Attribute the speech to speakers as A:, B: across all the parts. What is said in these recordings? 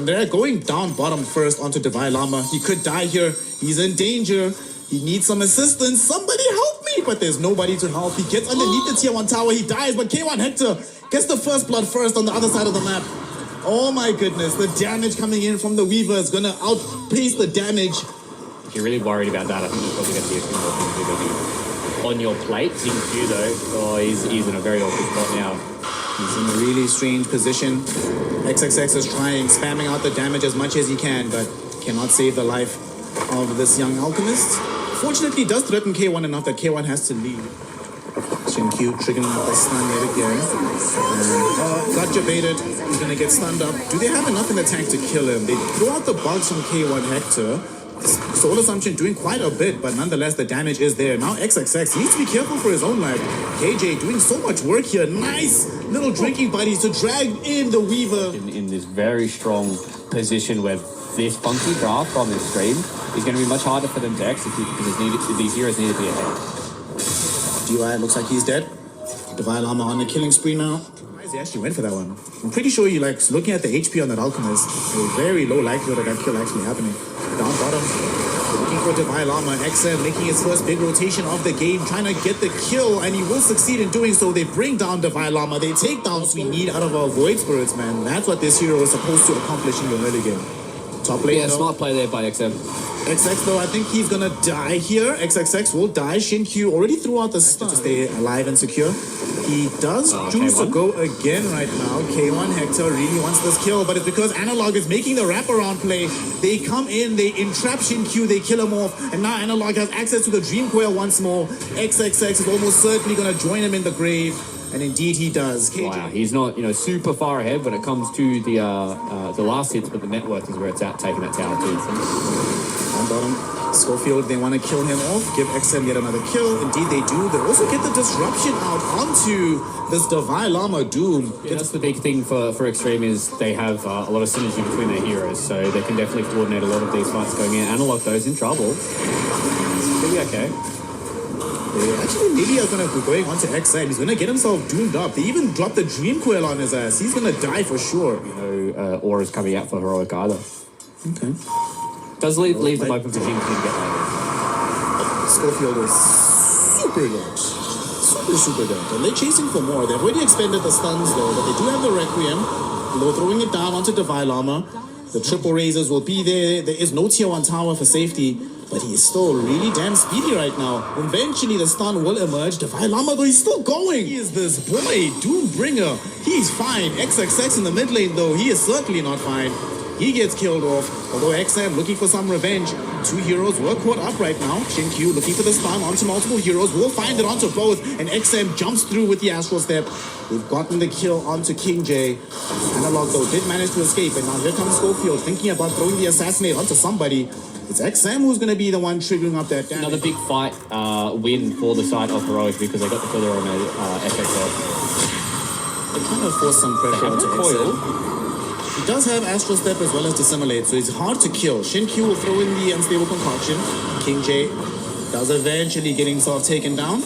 A: They're going down bottom first onto Divine Llama. He could die here. He's in danger. He needs some assistance. Somebody help me! But there's nobody to help. He gets underneath the tier 1 tower. He dies, but K1 Hector gets the first blood first on the other side of the map. Oh my goodness, the damage coming in from the Weaver is going to outpace the damage.
B: If you're really worried about that, I think you're probably going to see a few more things are going to be on your plate. Xingqiu though, oh, he's in a very awkward spot now.
A: He's in a really strange position. XXX is trying, spamming out the damage as much as he can, but cannot save the life of this young alchemist. Fortunately, does threaten K1 enough that K1 has to leave. Xingqiu triggering up the stun yet again. Got jebaited. He's going to get stunned up. Do they have enough in the tank to kill him? They throw out the bugs from K1 Hector. Soul Assumption doing quite a bit, but nonetheless the damage is there. Now XXX needs to be careful for his own life. KJ doing so much work here. Nice little drinking buddies to drag in the Weaver.
B: In this very strong position where this funky draft from Xtreme is going to be much harder for them to execute because these heroes need to be ahead.
A: DY looks like he's dead. Divine Llama on the killing spree now. He actually went for that one. I'm pretty sure you like looking at the HP on that alchemist. A very low likelihood of that kill actually happening. Down bottom, looking for Divine Llama. XM making his first big rotation of the game, trying to get the kill, and he will succeed in doing so. They bring down Divine Llama. They take down we need out of our Void Spirits, man. That's what this hero is supposed to accomplish in the early game. Top lane,
B: yeah, smart play there by XM.
A: XX though, I think he's gonna die here. XXX will die. Xingqiu already threw out the stun to stay alive and secure. He does choose to go again right now. K1 Hector really wants this kill, but it's because Analog is making the wraparound play. They come in, they entrap Xingqiu, they kill him off, and now Analog has access to the Dream Coil once more. XXX is almost certainly gonna join him in the grave. And indeed he does.
B: Wow, he's not, super far ahead when it comes to the last hits, but the net worth is where it's at, taking that tower too.
A: On bottom, Schofield, they want to kill him off, give XM yet another kill. Indeed they do. They also get the disruption out onto this Divine Llama Doom.
B: Yeah, that's the big thing for Xtreme is they have a lot of synergy between their heroes, so they can definitely coordinate a lot of these fights going in. Analog though is in trouble. He'll be okay.
A: They actually maybe are going to be going on to XM. He's going to get himself doomed up. They even dropped the Dream Coil on his ass. He's going to die for sure.
B: Aura's coming out for Heroic either.
A: Okay.
B: Does leave them open for Xingqiu to get later.
A: Schofield is super good. Super good. And they're chasing for more. They've already expended the stuns though, but they do have the Requiem. They're throwing it down onto Divine Llama. The triple razors will be there. There is no tier 1 tower for safety. But he is still really damn speedy right now. Eventually the stun will emerge. Divine Llama though, he's still going. He is this boy, Doombringer. He's fine. XXX in the mid lane though, he is certainly not fine. He gets killed off. Although XM looking for some revenge. Two heroes were caught up right now. Xingqiu looking for the stun onto multiple heroes. Will find it onto both. And XM jumps through with the Astral Step. We've gotten the kill onto King J. Analog though did manage to escape. And now here comes Schofield thinking about throwing the assassinate onto somebody. It's XM who's going to be the one triggering up that damage.
B: Another big fight win for the side of Heroic because they got the killer on a FXL.
A: They're trying to force some pressure onto XM. He does have Astral Step as well as Dissimulate, so it's hard to kill. Xingqiu will throw in the Unstable Concoction. King J does eventually get himself taken down.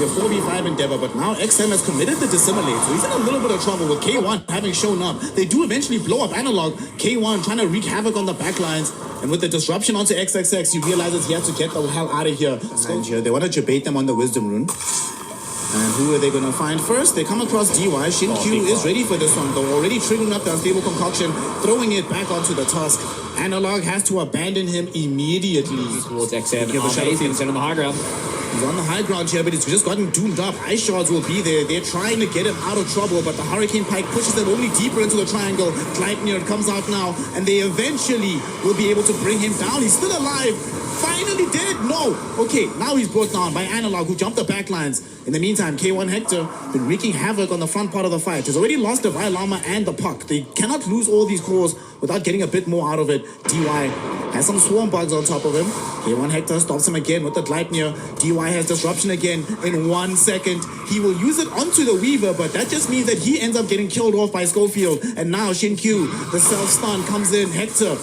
A: The 4v5 endeavor, but now XM has committed the Dissimulate, so he's in a little bit of trouble with K1 having shown up. They do eventually blow up Analog. K1 trying to wreak havoc on the backlines. And with the disruption onto XXX, you realize that he has to get the hell out of here. They want to jebait them on the Wisdom Rune. And who are they going to find first? They come across DY. Xingqiu is ready for this one, though. Already triggering up the Unstable Concoction, throwing it back onto the Tusk. Analog has to abandon him immediately.
B: Towards XM. He's going to send on the high ground.
A: He's on the high ground here, but he's just gotten doomed up. Ice shards will be there. They're trying to get him out of trouble, but the Hurricane Pike pushes them only deeper into the triangle. Gleipnir comes out now, and they eventually will be able to bring him down. He's still alive. Finally dead. No. Okay, now he's brought down by Analog, who jumped the backlines. In the meantime, K1 Hector been wreaking havoc on the front part of the fight. He's already lost Divine Llama and the puck. They cannot lose all these cores without getting a bit more out of it. DY has some swarm bugs on top of him. K1 Hector stops him again with the Gleipnir. DY has disruption again in 1 second. He will use it onto the Weaver, but that just means that he ends up getting killed off by Schofield. And now Xingqiu, the self-stun, comes in. Hector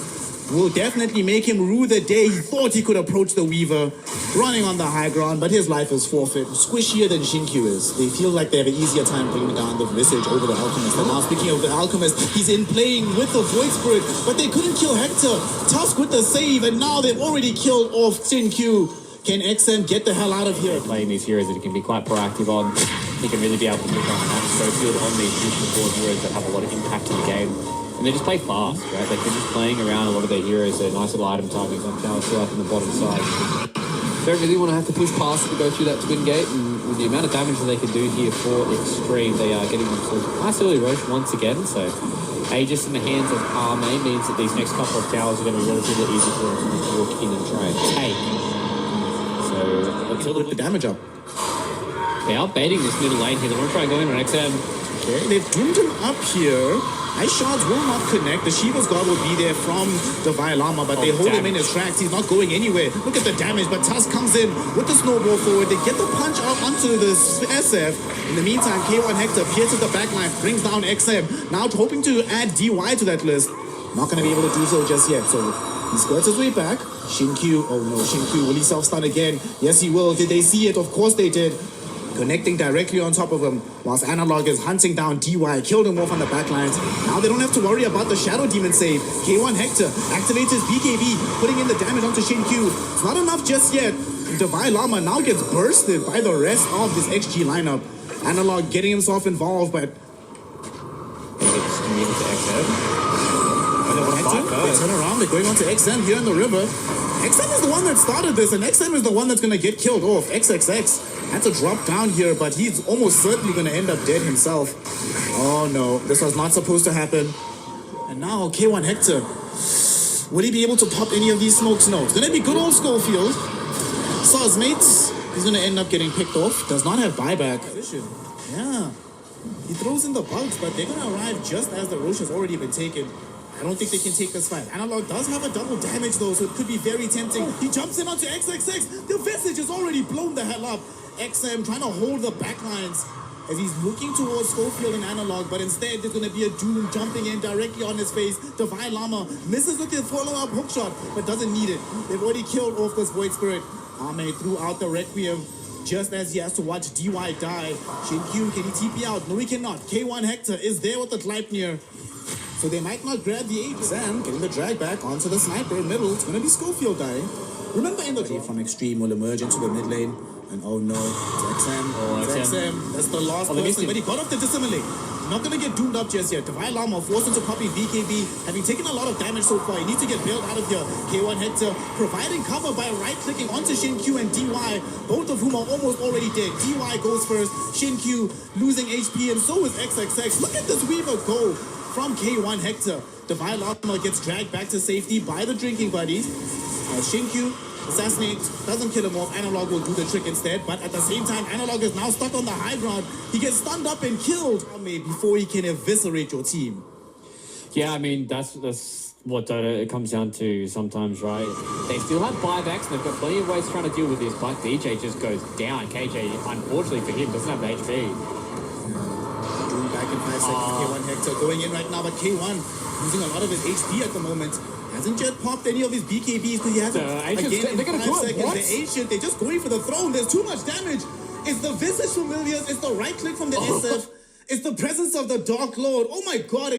A: will definitely make him rue the day he thought he could approach the Weaver, running on the high ground, but his life is forfeit. Squishier than Shinkyu is. They feel like they have an easier time bringing down the Visage over the Alchemist. And now speaking of the Alchemist, he's in playing with the Void Spirit, but they couldn't kill Hector. Tusk with the save, and now they've already killed off Shinkyu. Can XM get the hell out of here?
B: Playing these heroes that he can be quite proactive on. He can really be able to move around the map, so field on these board heroes that have a lot of impact in the game. And they just play fast, right? They're just playing around a lot of their heroes. They're nice little item timings on Tower still up on the bottom side.
C: Don't really want to have to push past it to go through that twin gate, and with the amount of damage that they can do here for Xtreme, they are getting themselves a nice early rush once again. So Aegis in the hands of Arme means that these next couple of towers are going to be relatively easy for them to walk in and try and take. So until
A: Put the damage up.
B: they are baiting this middle lane here. They want to try and go in on XM.
A: Okay, they've doomed him up here. Ice shards will not connect. The Shiva's God will be there from the Violama, but they hold him in his tracks. He's not going anywhere. Look at the damage, but Tusk comes in with the snowball forward. They get the punch out onto the SF. In the meantime, K1 Hector pierces the backline, brings down XM. Now hoping to add DY to that list. Not going to be able to do so just yet. So he squirts his way back. Shinkyu, oh no, Shinkyu, will he self-stun again? Yes, he will. Did they see it? Of course they did. Connecting directly on top of him, whilst Analog is hunting down DY, killed him off on the backlines. Now they don't have to worry about the Shadow Demon save. K1 Hector activates his BKB, putting in the damage onto Shinkyu. It's not enough just yet. Divine Llama now gets bursted by the rest of this XG lineup. Analog getting himself involved, but they turn around, they're going on to XM here in the river. XM is the one that started this, and XM is the one that's going to get killed off. XXX had to drop down here, but he's almost certainly going to end up dead himself. Oh no, this was not supposed to happen. And now K1 Hector, will he be able to pop any of these smokes? No, it's going to be good old Schofield. Saw his mates, he's going to end up getting picked off. Does not have buyback. Yeah, he throws in the bugs, but they're going to arrive just as the Roche has already been taken. I don't think they can take this fight. Analog does have a double damage though, so it could be very tempting. He jumps in onto XXX. The Visage has already blown the hell up. XM trying to hold the backlines as he's looking towards Schofield and Analog, but instead there's going to be a Doom jumping in directly on his face. Divine Llama misses with his follow-up hookshot, but doesn't need it. They've already killed off this Void Spirit. Ame threw out the Requiem just as he has to watch DY die. Shinkyu, can he TP out? No, he cannot. K1 Hector is there with the Gleipnir. So they might not grab the 8. Sam getting the drag back onto the sniper middle. It's going to be Schofield dying. Remember in the draw from Xtreme will emerge into the mid lane. And oh no, it's XM. It's XM. That's the last person. But he got off the dissimilate. Not going to get doomed up just yet. Divine Llama forced into popping BKB. Having taken a lot of damage so far. He needs to get bailed out of here. K1 Hector providing cover by right-clicking onto Shinkyu and DY. Both of whom are almost already dead. DY goes first. Shinkyu losing HP and so is XXX. Look at this Weaver go from K1 Hector. Divine Llama gets dragged back to safety by the drinking buddies. Shinkyu assassinates, doesn't kill him off. Analog will do the trick instead, but at the same time, Analog is now stuck on the high ground. He gets stunned up and killed before he can eviscerate your team.
B: Yeah, I mean, that's what Dota it comes down to sometimes, right? They still have buybacks, and they've got plenty of ways trying to deal with this, but DJ just goes down. KJ, unfortunately for him, doesn't have the HP.
A: Doing back in 5 seconds. K1 Hector going in right now, but K1 losing a lot of his HP at the moment. Hasn't yet popped any of his BKBs because he hasn't. Again, in 5 seconds, the Ancient, they're just going for the throne. There's too much damage. It's the Visage Familiars. It's the right click from the SF. It's the presence of the Dark Lord. Oh my god.